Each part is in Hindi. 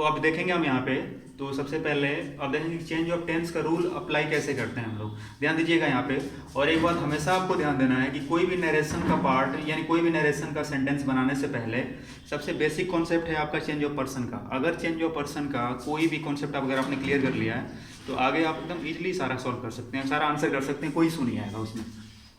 तो अब देखेंगे हम यहाँ पे, तो सबसे पहले अब देखेंगे चेंज ऑफ टेंस का रूल अप्लाई कैसे करते हैं हम लोग, ध्यान दीजिएगा यहाँ पे। और एक बात हमेशा आपको ध्यान देना है कि कोई भी नरेशन का पार्ट यानी कोई भी नरेशन का सेंटेंस बनाने से पहले सबसे बेसिक कॉन्सेप्ट है आपका चेंज ऑफ पर्सन का। अगर चेंज ऑफ पर्सन का कोई भी कॉन्सेप्ट अगर आपने क्लियर कर लिया है तो आगे आप एकदम ईजिली सारा सॉल्व कर सकते हैं, सारा आंसर कर सकते हैं, कोई इशू नहीं आएगा उसमें।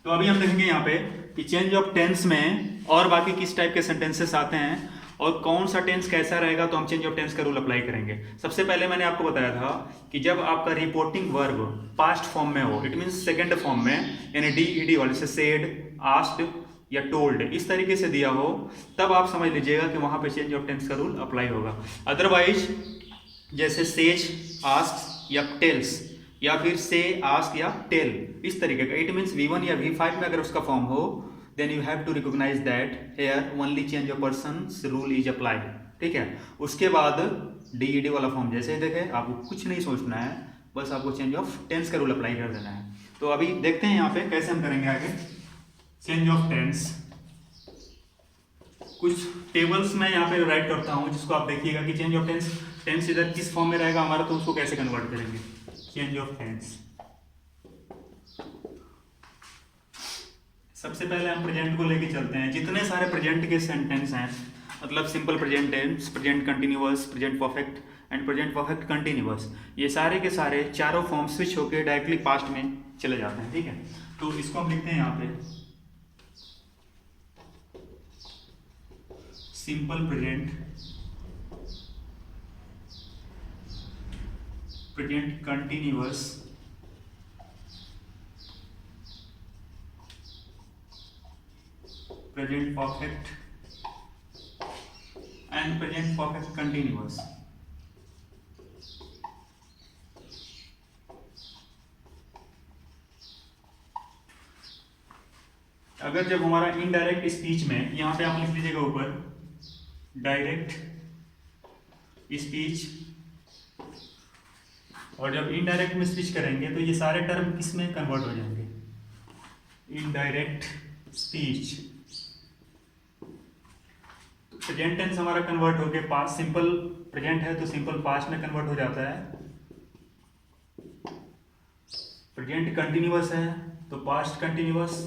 तो अभी हम देखेंगे यहाँ पे कि चेंज ऑफ टेंस में और बाकी किस टाइप के सेंटेंसेस आते हैं और कौन सा टेंस कैसा रहेगा, तो हम चेंज ऑफ टेंस का रूल अप्लाई करेंगे। सबसे पहले मैंने आपको बताया था कि जब आपका रिपोर्टिंग वर्ब पास्ट फॉर्म में हो, इट मींस सेकंड फॉर्म में, यानी डी ईडी वाले से सेड, आस्क्ड या टोल्ड इस तरीके से दिया हो, तब आप समझ लीजिएगा कि वहां पे चेंज ऑफ टेंस का रूल अप्लाई होगा। अदरवाइज जैसे सेज, आस्क या टेल्स, या फिर से, आस्क या टेल इस तरीके का, इट मींस V1 या V5 में अगर उसका फॉर्म हो, then you have to recognise that here only change of persons rule is applied. ठीक है, उसके बाद DED वाला फॉर्म जैसे ही देखे, आपको कुछ नहीं सोचना है, बस आपको चेंज ऑफ टेंस का रूल अप्लाई कर देना है। तो अभी देखते हैं यहाँ पे कैसे हम करेंगे आगे चेंज ऑफ टेंस। कुछ टेबल्स मैं यहाँ पे राइट करता हूँ जिसको आप देखिएगा कि चेंज ऑफ टेंस इधर किस फॉर्म में रहेगा हमारा, तो उसको कैसे कन्वर्ट करेंगे चेंज ऑफ टेंस। सबसे पहले हम प्रेजेंट को लेके चलते हैं। जितने सारे प्रेजेंट के सेंटेंस हैं, मतलब simple present tense, present continuous, present perfect and present perfect continuous, ये सारे के सारे चारों फॉर्म स्विच होकर डायरेक्टली पास्ट में चले जाते हैं। ठीक है, तो इसको हम लिखते हैं यहाँ पे simple present, present continuous, present perfect and present perfect continuous. अगर जब हमारा इनडायरेक्ट स्पीच में, यहां पे आप लिख लीजिएगा ऊपर डायरेक्ट स्पीच, और जब इनडायरेक्ट में स्पीच करेंगे तो ये सारे टर्म किस में कन्वर्ट हो जाएंगे, इनडायरेक्ट स्पीच। प्रेजेंट टेंस हमारा कन्वर्ट होके पास्ट, सिंपल प्रेजेंट है तो सिंपल पास्ट में कन्वर्ट हो जाता है। प्रेजेंट कंटिन्यूअस है तो past continuous,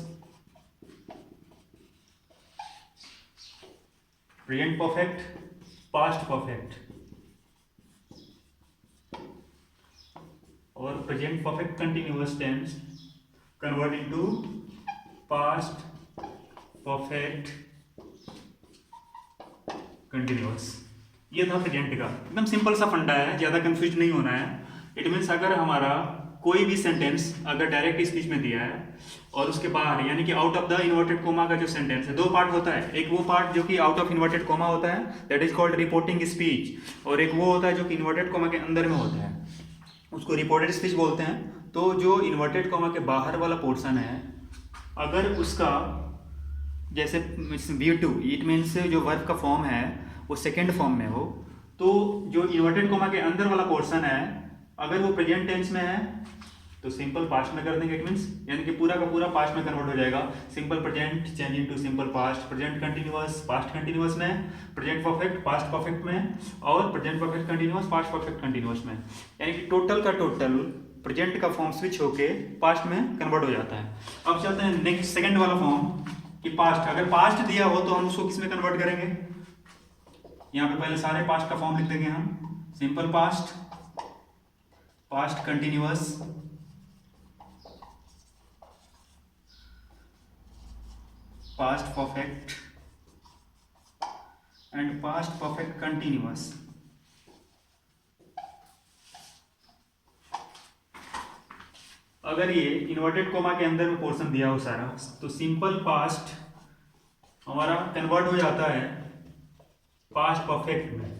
present perfect past perfect, और present perfect continuous tense convert into past perfect continuous. ये था प्रेजेंट का, एकदम सिंपल सा फंडा है, ज्यादा कंफ्यूज नहीं होना है। इट मीन्स अगर हमारा कोई भी सेंटेंस अगर डायरेक्ट स्पीच में दिया है और उसके बाहर, यानी कि out of the inverted coma का जो सेंटेंस है, दो पार्ट होता है, एक वो पार्ट जो कि आउट ऑफ इन्वर्टेड कोमा होता है, that is called reporting speech, और एक वो होता है जो कि इन्वर्टेड कोमा के अंदर में होता है, उसको रिपोर्टेड स्पीच बोलते हैं। तो जो इन्वर्टेड कोमा के बाहर वाला पोर्शन है, अगर उसका जैसे V2, इट मीन्स जो वर्ब का फॉर्म है वो सेकेंड फॉर्म में हो, तो जो इन्वर्टेड कोमा के अंदर वाला पोर्शन है अगर वो प्रेजेंट टेंस में है तो सिंपल पास्ट में कर देंगे। इट मीन्स यानी कि पूरा का पूरा पास्ट में कन्वर्ट हो जाएगा। Simple present change into simple past, present continuous past continuous में, प्रेजेंट परफेक्ट पास्ट परफेक्ट में, और present perfect continuous past perfect continuous में। यानी कि टोटल का टोटल प्रेजेंट का फॉर्म स्विच होके पास्ट में कन्वर्ट हो जाता है। अब चलते हैं नेक्स्ट सेकंड वाला फॉर्म कि पास्ट। अगर पास्ट दिया हो तो हम उसको किस में कन्वर्ट करेंगे, यहाँ पे पहले सारे पास्ट का फॉर्म लिख देंगे हम, simple past, past continuous, past perfect and past perfect continuous. अगर ये इन्वर्टेड कोमा के अंदर में पोर्शन दिया हो सारा, तो सिंपल पास्ट हमारा कन्वर्ट हो जाता है पास्ट परफेक्ट में,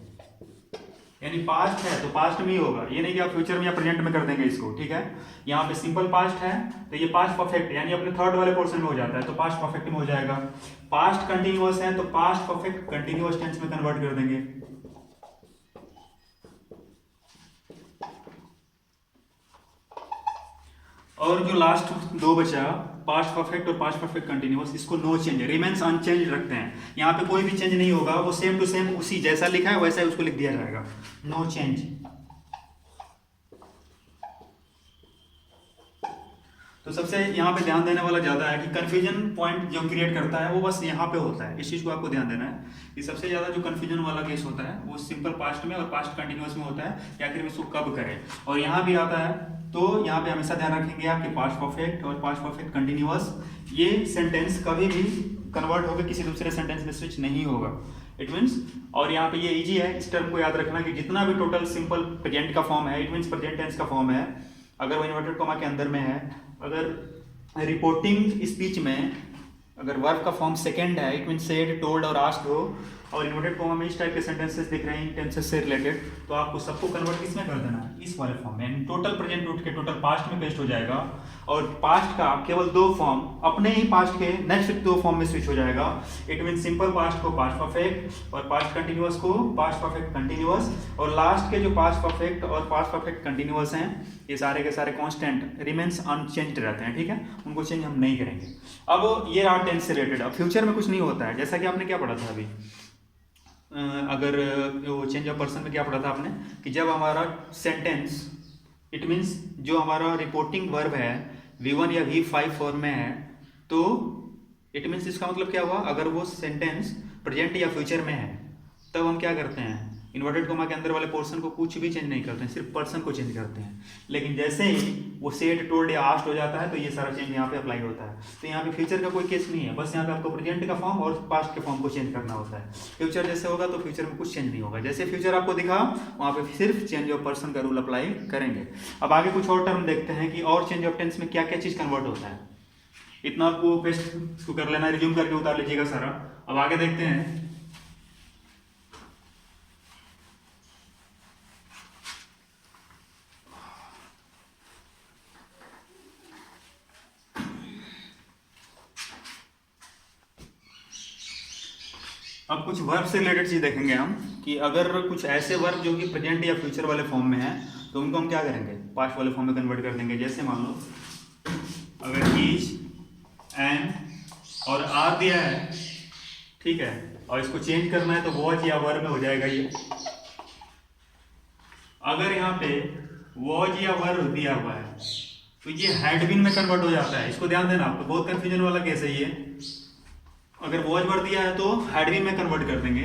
यानी पास्ट है तो पास्ट में ही होगा, ये नहीं कि आप फ्यूचर में या प्रेजेंट में कर देंगे इसको। ठीक है, यहाँ पे सिंपल पास्ट है तो ये पास्ट परफेक्ट यानी अपने थर्ड वाले पोर्शन में हो जाता है, तो पास्ट परफेक्ट में हो जाएगा। पास्ट कंटिन्यूअस है तो पास्ट परफेक्ट कंटिन्यूअस टेंस में कन्वर्ट कर देंगे। और जो लास्ट दो बचा पास्ट परफेक्ट और पास्ट परफेक्ट कंटिन्यूअस, इसको नो चेंज, रिमेन्स अनचेंज रखते हैं। यहाँ पे कोई भी चेंज नहीं होगा, वो सेम टू सेम उसी जैसा लिखा है वैसा ही उसको लिख दिया जाएगा, नो चेंज। तो सबसे यहाँ पे ध्यान देने वाला ज़्यादा है कि कन्फ्यूजन पॉइंट जो क्रिएट करता है वो बस यहाँ पे होता है, इस चीज़ को आपको ध्यान देना है कि सबसे ज़्यादा जो कन्फ्यूजन वाला केस होता है वो सिंपल पास्ट में और पास्ट कंटिन्यूअस में होता है कि आखिर में इसको कब करें। और यहाँ भी आता है, तो यहाँ पे हमेशा ध्यान रखेंगे आपके पास्ट परफेक्ट और पास्ट परफेक्ट कंटिन्यूअस, ये सेंटेंस कभी भी कन्वर्ट होकर किसी दूसरे सेंटेंस में स्विच नहीं होगा, इट मीन्स। और यहाँ पे ये इजी है, इस टर्म को याद रखना कि जितना भी टोटल सिंपल प्रेजेंट का फॉर्म है, इट मीन्स प्रेजेंट टेंस का फॉर्म है, अगर वो इन्वर्टेड कॉमा के अंदर में है, अगर रिपोर्टिंग स्पीच में अगर वर्ब का फॉर्म सेकंड है, इट मीन सेड, टोल्ड और आस्क्ड हो, और इन्वर्टेड कॉमा में इस टाइप के सेंटेंसेस दिख रहे हैं टेंसेस से रिलेटेड, तो आपको सबको कन्वर्ट किसमें कर देना है, इस वाले फॉर्म में, यानी टोटल प्रेजेंट उठ के टोटल पास्ट में पेस्ट हो जाएगा। और पास्ट का केवल दो फॉर्म अपने ही पास्ट के नेक्स्ट दो फॉर्म में स्विच हो जाएगा, इट मीन सिंपल पास्ट को पास्ट परफेक्ट और पास्ट कंटिन्यूअस को पास्ट परफेक्ट कंटिन्यूअस, और लास्ट के जो पास्ट परफेक्ट और पास्ट परफेक्ट कंटिन्यूअस हैं ये सारे के सारे कांस्टेंट रिमेन्स अनचेंज्ड रहते हैं, ठीक है, उनको चेंज हम नहीं करेंगे। अब ये रहा टेंस से रिलेटेड। अब फ्यूचर में कुछ नहीं होता है, जैसा कि आपने क्या पढ़ा था अभी, अगर वो चेंज ऑफ पर्सन में क्या पढ़ा था आपने कि जब हमारा सेंटेंस, इट मीन्स जो हमारा रिपोर्टिंग वर्ब है V1 या V5 फॉर्म में है, तो इट मीन्स इसका मतलब क्या हुआ, अगर वो सेंटेंस प्रेजेंट या फ्यूचर में है तब हम क्या करते हैं, इन्वर्टेड कोमा के अंदर वाले पोर्शन को कुछ भी चेंज नहीं करते हैं, सिर्फ पर्सन को चेंज करते हैं। लेकिन जैसे ही वो सेड, टोल्ड या आस्क्ड हो जाता है तो ये सारा चेंज यहाँ पे अप्लाई होता है। तो यहाँ पे फ्यूचर का कोई केस नहीं है, बस यहाँ पे आपको प्रेजेंट का फॉर्म और पास्ट के फॉर्म को चेंज करना होता है। फ्यूचर जैसे होगा तो फ्यूचर में कुछ चेंज नहीं होगा, जैसे फ्यूचर आपको दिखा वहाँ पे सिर्फ चेंज ऑफ पर्सन का रूल अप्लाई करेंगे। अब आगे कुछ और टर्म देखते हैं कि और चेंज ऑफ टेंस में क्या क्या चीज़ कन्वर्ट होता है। इतना आपको पेस्ट कर लेना, रिज्यूम करके उतार लीजिएगा सारा। अब आगे देखते हैं, अब कुछ वर्ब से रिलेटेड चीज देखेंगे हम कि अगर कुछ ऐसे वर्ब जो कि प्रेजेंट या फ्यूचर वाले फॉर्म में है तो उनको हम क्या करेंगे, पास्ट वाले फॉर्म में कन्वर्ट कर देंगे। जैसे मान लो अगर इज, एन और आर दिया है, ठीक है, और इसको चेंज करना है तो वॉच या वर्ब में हो जाएगा ये। अगर यहाँ पे वॉच या वर्ब दिया हुआ है तो ये हैड बीन में कन्वर्ट हो जाता है, इसको ध्यान देना, आपको बहुत कंफ्यूजन वाला केस है ये। अगर वॉच वर्ड दिया है तो हैड बीन में कन्वर्ट कर देंगे।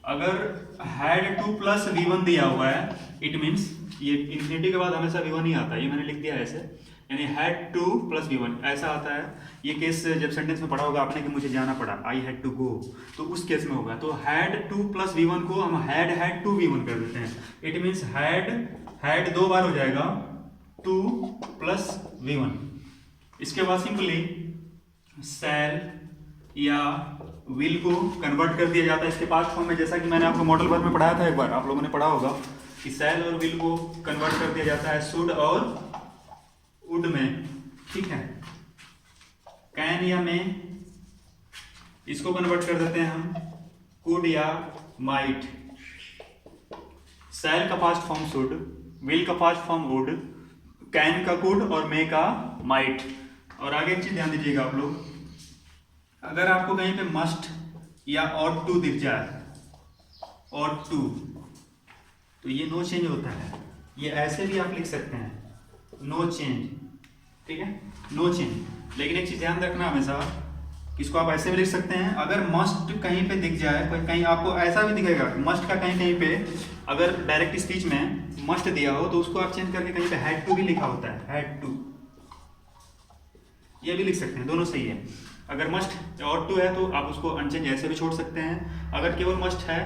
अगर हैड टू प्लस V1 दिया हुआ है, इट मीन्स ये इन्फिनिटी के बाद हमेशा V1 ही आता है, ये मैंने लिख दिया है ऐसे, यानी हैड टू प्लस V1 ऐसा आता है। ये केस जब सेंटेंस में पढ़ा होगा आपने कि मुझे जाना पड़ा, आई हैड टू गो, तो उस केस में होगा। तो हैड टू प्लस V1 को हम हैड टू V1 कर देते हैं, इट मीन्स हैड दो बार हो जाएगा, टू प्लस V1। इसके बाद सिंपली शैल या विल को कन्वर्ट कर दिया जाता है इसके पास्ट फॉर्म में, जैसा कि मैंने आपको मॉडल वर्ब में पढ़ाया था, एक बार आप लोगों ने पढ़ा होगा कि शैल और विल को कन्वर्ट कर दिया जाता है शुड और वुड में, ठीक है। कैन या में, इसको कन्वर्ट कर देते हैं हम कुड या माइट। शैल का पास्ट फॉर्म शुड, विल का पास्ट फॉर्म वुड, कैन का कुड और मे का माइट। और आगे एक चीज ध्यान दीजिएगा आप लोग, अगर आपको कहीं पे मस्ट या और टू दिख जाए, और टू, तो ये नो चेंज होता है, ये ऐसे भी आप लिख सकते हैं नो चेंज, ठीक है, नो चेंज। लेकिन एक चीज ध्यान रखना हमेशा, इसको आप ऐसे भी लिख सकते हैं, अगर मस्ट कहीं पे दिख जाए, कहीं आपको ऐसा भी दिखेगा मस्ट का कहीं कहीं पे, अगर डायरेक्ट स्पीच में मस्ट दिया हो तो उसको आप चेंज करके कहीं पे हैड टू भी लिखा होता है, हैड टू, ये भी लिख सकते हैं, दोनों सही है। अगर मस्ट और टू है तो आप उसको अनचेंज ऐसे भी छोड़ सकते हैं। अगर केवल मस्ट है,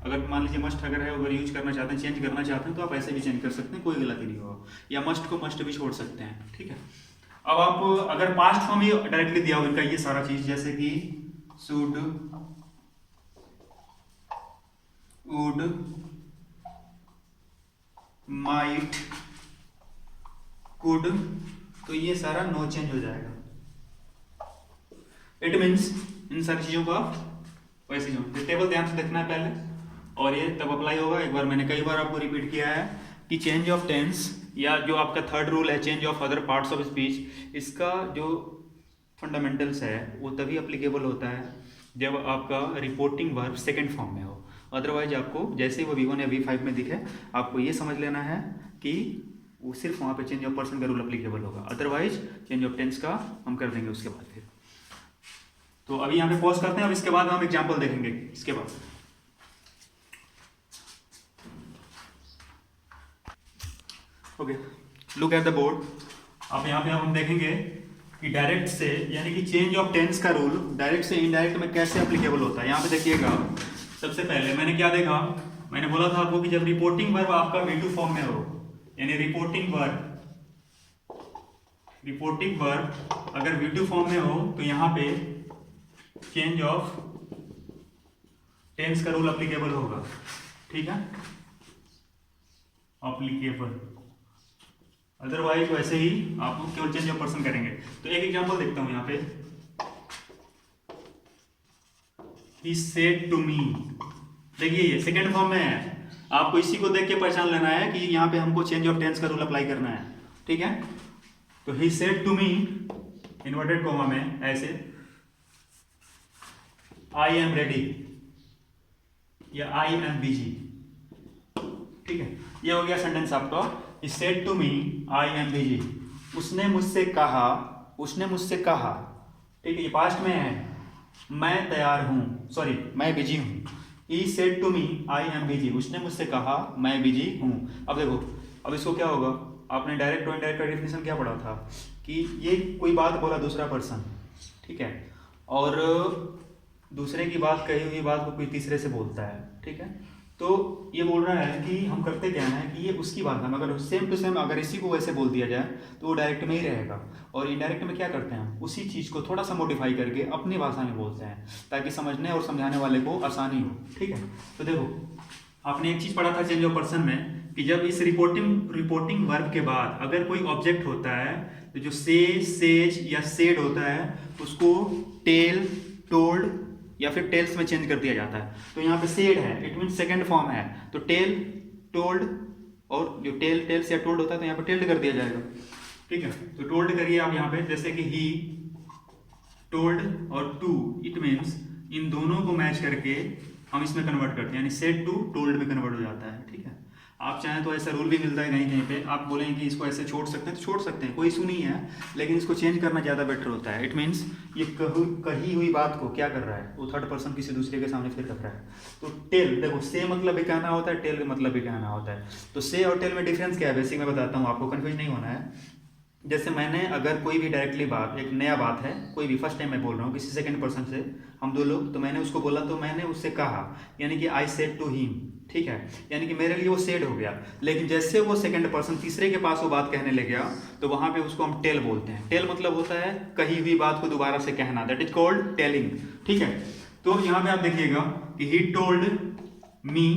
अगर मान लीजिए मस्ट अगर है, अगर यूज करना चाहते हैं, चेंज करना चाहते हैं, तो आप ऐसे भी चेंज कर सकते हैं, कोई गलती नहीं होगा। या मस्ट को मस्ट भी छोड़ सकते हैं, ठीक है। अब आप अगर पास्ट फॉर्म ही डायरेक्टली दिया हो इनका ये सारा चीज, जैसे कि शुड, वुड, माइट, कुड, तो ये सारा नो चेंज हो जाएगा। इट मीन्स इन सारी चीजों का वैसे ही टेबल ध्यान से देखना है पहले, और ये तब अप्लाई होगा। एक बार मैंने कई बार आपको रिपीट किया है कि चेंज ऑफ टेंस या जो आपका थर्ड रूल है change of other parts of speech, इसका जो फंडामेंटल्स है वो तभी अप्लीकेबल होता है जब आपका रिपोर्टिंग वर्ब सेकंड फॉर्म में हो। अदरवाइज आपको जैसे ही वो V1 या V5 में दिखे आपको ये समझ लेना है कि वो सिर्फ वहाँ पे चेंज ऑफ पर्सन का रूल अप्लीकेबल होगा, अदरवाइज चेंज ऑफ टेंस का हम कर देंगे उसके बाद। फिर तो अभी यहाँ पे पॉज करते हैं, अब इसके बाद हम एग्जाम्पल देखेंगे इसके बाद। Okay, look at the board. अब यहाँ पे हम देखेंगे कि डायरेक्ट से यानी कि चेंज ऑफ टेंस का रूल डायरेक्ट से इनडायरेक्ट में कैसे अप्लीकेबल होता है। यहाँ पे देखिएगा, सबसे पहले मैंने क्या देखा, मैंने बोला था आपको कि जब रिपोर्टिंग वर्ब आपका V2 फॉर्म में हो, यानी रिपोर्टिंग वर्ब अगर V2 फॉर्म में हो तो यहाँ पे चेंज ऑफ टेंस का रूल अप्लीकेबल होगा, ठीक है, अप्लीकेबल। अदरवाइज वैसे ही आप लोग केवल चेंज ऑफ पर्सन करेंगे। तो एक एग्जांपल देखता हूं यहाँ पे, He said to me, देखिए ये सेकंड फॉर्म में है, आपको इसी को देख के पहचान लेना है कि यहाँ पे हमको चेंज ऑफ टेंस का रूल अप्लाई करना है, ठीक है। तो he said to me inverted comma में ऐसे, I am ready या I am busy, ठीक है। ये हो गया सेंटेंस आपका, He said to me I am busy। उसने मुझसे कहा, ठीक है, ये पास्ट में है, मैं तैयार हूँ, सॉरी मैं बिजी हूँ। He said to me I am busy, उसने मुझसे कहा मैं बिजी हूँ। अब देखो, अब इसको क्या होगा, आपने डायरेक्ट और इनडायरेक्ट का डेफिनेशन क्या पढ़ा था कि ये कोई बात बोला दूसरा पर्सन, ठीक है, और दूसरे की बात कही हुई बात को कोई तीसरे से बोलता है, ठीक है। तो ये बोल रहा है कि हम करते क्या है कि ये उसकी बात है, मगर सेम टू सेम अगर इसी को वैसे बोल दिया जाए तो वो डायरेक्ट में ही रहेगा, और इनडायरेक्ट में क्या करते हैं, उसी चीज़ को थोड़ा सा मॉडिफाई करके अपनी भाषा में बोलते हैं ताकि समझने और समझाने वाले को आसानी हो, ठीक है। तो देखो, आपने एक चीज़ पढ़ा था चेंज ऑफ पर्सन में कि जब इस रिपोर्टिंग वर्ब के बाद अगर कोई ऑब्जेक्ट होता है तो जो से, सेज या सेड होता है उसको टेल, टोल्ड या फिर टेल्स में चेंज कर दिया जाता है। तो यहाँ पे सेड है, इट मीन सेकंड फॉर्म है, तो टेल, टोल्ड, और जो टेल्स या टोल्ड होता है तो यहाँ पे टेल्ड कर दिया जाएगा, ठीक है। तो टोल्ड करिए आप यहाँ पे, जैसे कि ही, टोल्ड और टू, इट मीन्स इन दोनों को मैच करके हम इसमें कन्वर्ट करते हैं, यानी सेड टू टोल्ड में कन्वर्ट हो जाता है, ठीक है। आप चाहें तो ऐसा रूल भी मिलता है कहीं कहीं पे, आप बोलेंगे कि इसको ऐसे छोड़ सकते हैं तो छोड़ सकते हैं, कोई इशू नहीं है, लेकिन इसको चेंज करना ज़्यादा बेटर होता है। इट मीन्स ये कही हुई बात को क्या कर रहा है, वो थर्ड पर्सन किसी दूसरे के सामने फिर रख रहा है। तो टेल, देखो से मतलब भी कहना होता है, टेल का मतलब भी कहना होता है। तो से और टेल में डिफरेंस क्या है, बेसिक में बताता हूँ, आपको कन्फ्यूज नहीं होना है। जैसे मैंने अगर कोई भी डायरेक्टली बात, एक नया बात है, कोई भी फर्स्ट टाइम मैं बोल रहा हूँ किसी सेकंड पर्सन से, हम दो लोग, तो मैंने उसको बोला तो मैंने उससे कहा, यानी कि आई सेड टू हिम, ठीक है, यानी कि मेरे लिए वो सेड हो गया। लेकिन जैसे वो सेकंड पर्सन तीसरे के पास वो बात कहने लग गया तो वहां पे उसको हम टेल बोलते हैं। टेल मतलब होता है कही हुई बात को दोबारा से कहना, दैट इज कॉल्ड टेलिंग, ठीक है। तो यहाँ पे आप देखिएगा कि ही टोल्ड मी।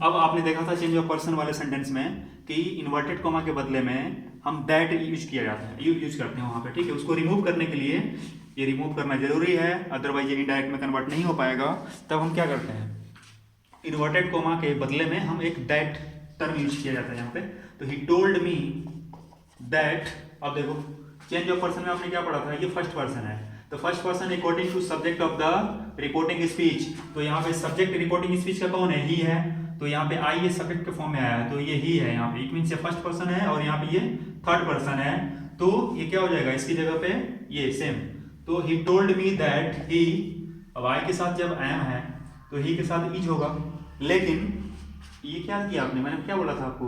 अब आपने देखा था चेंज ऑफ पर्सन वाले सेंटेंस में कि इन्वर्टेड कॉमा के बदले में हम दैट यूज किया जाता है, यूज करते हैं वहां पे, ठीक है। उसको रिमूव करने के लिए ये रिमूव करना जरूरी है, अदरवाइज ये इनडायरेक्ट में कन्वर्ट नहीं हो पाएगा। तब हम क्या करते हैं, इन्वर्टेड कॉमा के बदले में हम एक दैट टर्म यूज किया जाता है यहाँ पे। तो ही टोल्ड मी दैट। अब देखो चेंज ऑफ पर्सन में आपने क्या पढ़ा था, ये फर्स्ट पर्सन है, तो first person according to subject of the reporting speech. तो यहाँ पे सब्जेक्ट रिपोर्टिंग स्पीच का कौन है, ही है, तो यहाँ पे आई ये सब्जेक्ट के फॉर्म में आया है, तो ये ही है यहाँ पे, इट मीन्स ये फर्स्ट पर्सन है और यहाँ पे ये थर्ड पर्सन है। तो ये क्या हो जाएगा, इसकी जगह पे ये सेम। तो ही टोल्ड मी दैट ही, अब आई के साथ जब एम है तो ही के साथ इज होगा, लेकिन ये क्या किया आपने, मैंने क्या बोला था आपको,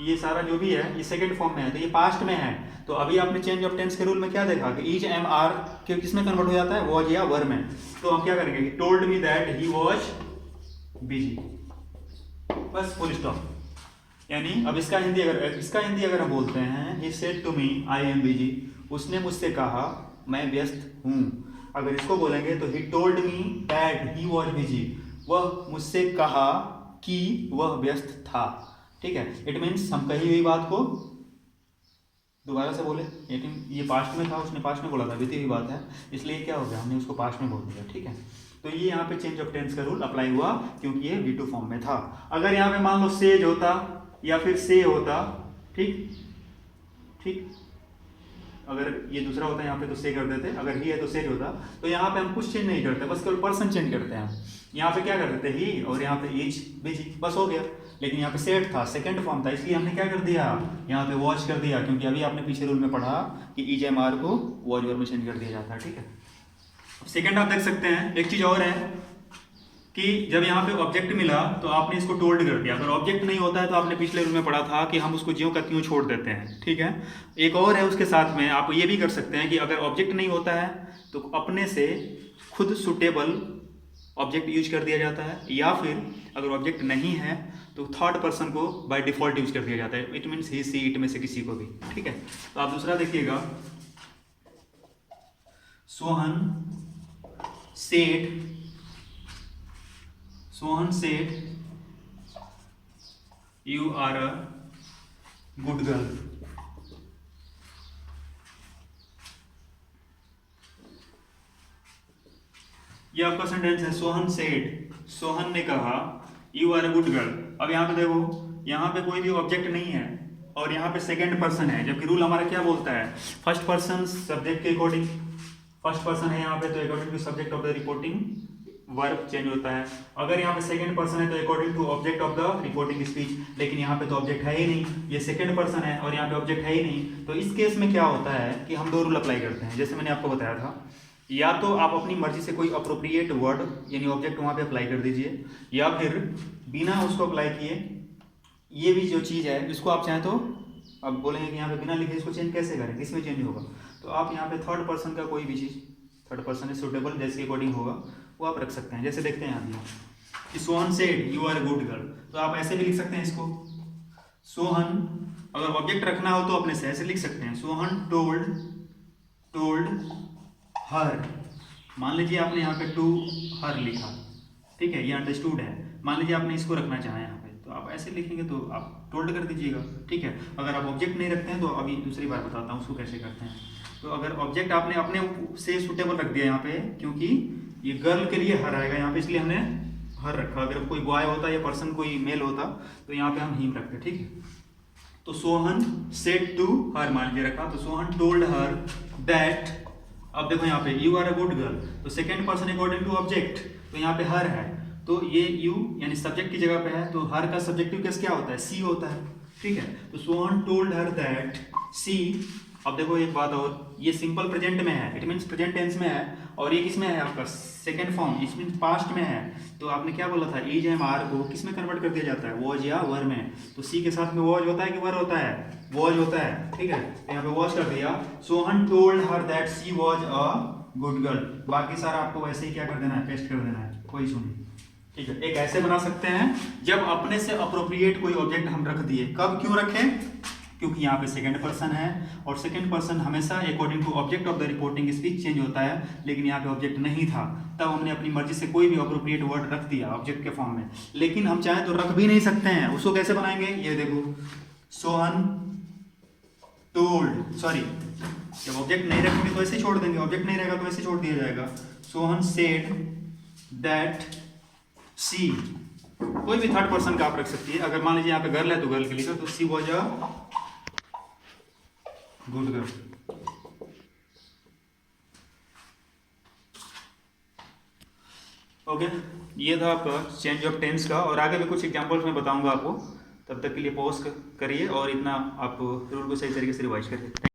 ये सारा जो भी है ये सेकंड फॉर्म में है, तो ये पास्ट में है। तो अभी आपने चेंज ऑफ टेंस के रूल में क्या देखा कि इज एम आर के किसमें कन्वर्ट हो जाता है, वॉज या वर में। तो हम क्या करेंगे, told me that he was busy, बस फुल स्टॉप। यानी अब इसका हिंदी अगर हम बोलते हैं, he said to me I am busy, उसने मुझसे कहा मैं व्यस्त हूँ। अगर इसको बोलेंगे तो he told me that he was busy, वह मुझसे कहा कि वह व्यस्त था, ठीक है। इट मीन्स हम कही हुई बात को दोबारा से बोले, लेकिन ये पास्ट में था, उसने पास्ट में बोला था, बीती हुई बात है, इसलिए क्या हो गया, हमने उसको पास्ट में बोल दिया, ठीक है। तो ये यहाँ पे चेंज ऑफ टेंस का रूल अप्लाई हुआ क्योंकि ये V2 फॉर्म में था। अगर यहाँ पे मान लो सेज होता या फिर से होता, ठीक, अगर ये दूसरा होता यहाँ पे तो से कर देते, अगर ही है तो से होता। तो यहाँ पे हम कुछ चेंज नहीं करते, बस केवल पर्सन चेंज करते हैं। यहाँ पे क्या कर देते ही, और यहाँ पे ईच बिजी, बस हो गया। लेकिन यहाँ पे सेट था, सेकंड फॉर्म था, इसलिए हमने क्या कर दिया, यहाँ पे वॉच कर दिया, क्योंकि अभी आपने पीछे रूल में पढ़ा कि ईज एम आर को वॉच वर्ब में चेंज कर दिया जाता है, ठीक है। सेकंड आप देख सकते हैं, एक चीज और है कि जब यहाँ पे ऑब्जेक्ट मिला तो आपने इसको टोल्ड कर दिया। अगर ऑब्जेक्ट नहीं होता है तो आपने पिछले रूल में पढ़ा था कि हम उसको ज्यों का त्यों छोड़ देते हैं, ठीक है। एक और है उसके साथ में, आप ये भी कर सकते हैं कि अगर ऑब्जेक्ट नहीं होता है तो अपने से खुद सुटेबल ऑब्जेक्ट यूज कर दिया जाता है, या फिर अगर ऑब्जेक्ट नहीं है तो थर्ड पर्सन को बाय डिफॉल्ट यूज कर दिया जाता है। It means he see it में से किसी को भी, ठीक है। तो आप दूसरा देखिएगा, Sohan said you are a good girl. ये आपका सेंटेंस है, सोहन सेड, सोहन ने कहा, you are a good girl. अब यहाँ पे देखो, यहाँ पे कोई भी ऑब्जेक्ट नहीं है और यहाँ पे सेकंड पर्सन है, जबकि रूल हमारा क्या बोलता है, फर्स्ट पर्सन सब्जेक्ट के अकॉर्डिंग, फर्स्ट पर्सन है यहाँ पे तो according to subject of the reporting verb change होता है। अगर यहाँ पे सेकंड पर्सन है तो according to object of the reporting speech, लेकिन यहाँ पे तो ऑब्जेक्ट है ही नहीं, ये सेकंड पर्सन है और यहाँ पे ऑब्जेक्ट है ही नहीं। तो इस केस में क्या होता है कि हम दो रूल अप्लाई करते हैं, जैसे मैंने आपको बताया था, या तो आप अपनी मर्जी से कोई अप्रोप्रिएट वर्ड यानी ऑब्जेक्ट वहाँ पे अप्लाई कर दीजिए, या फिर बिना उसको अप्लाई किए ये भी जो चीज़ है इसको आप चाहें तो अब बोलेंगे कि यहाँ पे बिना लिखे इसको चेंज कैसे करें, किसमें चेंज होगा, तो आप यहाँ पे थर्ड पर्सन का कोई भी चीज़, थर्ड पर्सन है सुटेबल जैसे अकॉर्डिंग होगा वो आप रख सकते हैं। जैसे देखते हैं यहाँ पे कि Sohan said you are a good girl, तो आप ऐसे भी लिख सकते हैं इसको, सोहन, अगर ऑब्जेक्ट रखना हो तो अपने से ऐसे लिख सकते हैं, सोहन टोल्ड हर। मान लीजिए आपने यहाँ पे टू हर लिखा, ठीक है, ये अंडरस्टूड है। मान लीजिए आपने इसको रखना चाहा यहाँ पे, तो आप ऐसे लिखेंगे तो आप टोल्ड कर दीजिएगा, ठीक है। अगर आप ऑब्जेक्ट नहीं रखते हैं तो अभी दूसरी बार बताता हूँ उसको कैसे करते हैं। तो अगर ऑब्जेक्ट आपने अपने से सुटेबल रख दिया यहाँ पे, क्योंकि ये गर्ल के लिए हर आएगा यहाँ पे, इसलिए हमने हर रखा। अगर कोई बॉय होता या पर्सन कोई मेल होता तो यहाँ पे हम हिम रखते, ठीक है। तो सोहन सेड टू हर मान लीजिए रखा, तो सोहन टोल्ड हर दैट, अब देखो यहाँ पे you are a good girl, तो second person according to object, तो यहाँ पे हर है, तो ये यू यानी सब्जेक्ट की जगह पे है, तो हर का सब्जेक्टिव केस क्या होता है, सी होता है, ठीक है। तो सोहन टोल्ड हर दैट सी। अब देखो एक बात और, ये सिंपल प्रेजेंट में है, इट मीन्स प्रेजेंट टेंस में है, और ये किस में है आपका second form, it means past में है। तो आपने क्या बोला था, ईज एम आर को किस में कन्वर्ट कर दिया जाता है, वॉज या वर में। तो सी के साथ में वॉज होता है कि वर होता है, वॉज होता है, ठीक है। यहाँ पे वॉज कर दिया, Sohan told her that she was a good girl. बाकी सारा आपको वैसे ही क्या कर देना है, पेस्ट कर देना है, कोई इशू नहीं, ठीक है। एक ऐसे बना सकते हैं जब अपने से अप्रोप्रिएट कोई ऑब्जेक्ट हम रख दिए। कब क्यों रखें, क्योंकि यहाँ पे सेकंड पर्सन है और सेकंड पर्सन हमेशा according to object of the reporting speech change होता है, लेकिन यहाँ पे ऑब्जेक्ट नहीं था, तब हमने अपनी मर्जी से कोई भी अप्रोप्रिएट वर्ड रख दिया ऑब्जेक्ट के फॉर्म में। लेकिन हम चाहें तो रख भी नहीं सकते हैं, उसको कैसे बनाएंगे, ये देखो, सोहन टोल्ड, सॉरी जब ऑब्जेक्ट नहीं रखेंगे तो ऐसे छोड़ देंगे, ऑब्जेक्ट नहीं रहेगा तो ऐसे छोड़ दिया जाएगा, सोहन सेड दैट सी, कोई भी थर्ड पर्सन का आप रख सकती है। अगर मान लीजिए यहाँ पे गर्ल है तो गर्ल के लिए तो she was a good girl. Okay, ये था आपका चेंज ऑफ टेंस का, और आगे भी कुछ एग्जांपल्स मैं बताऊंगा आपको। तब तक के लिए पॉज करिए और इतना आप रूल को सही तरीके से रिवाइज करिए।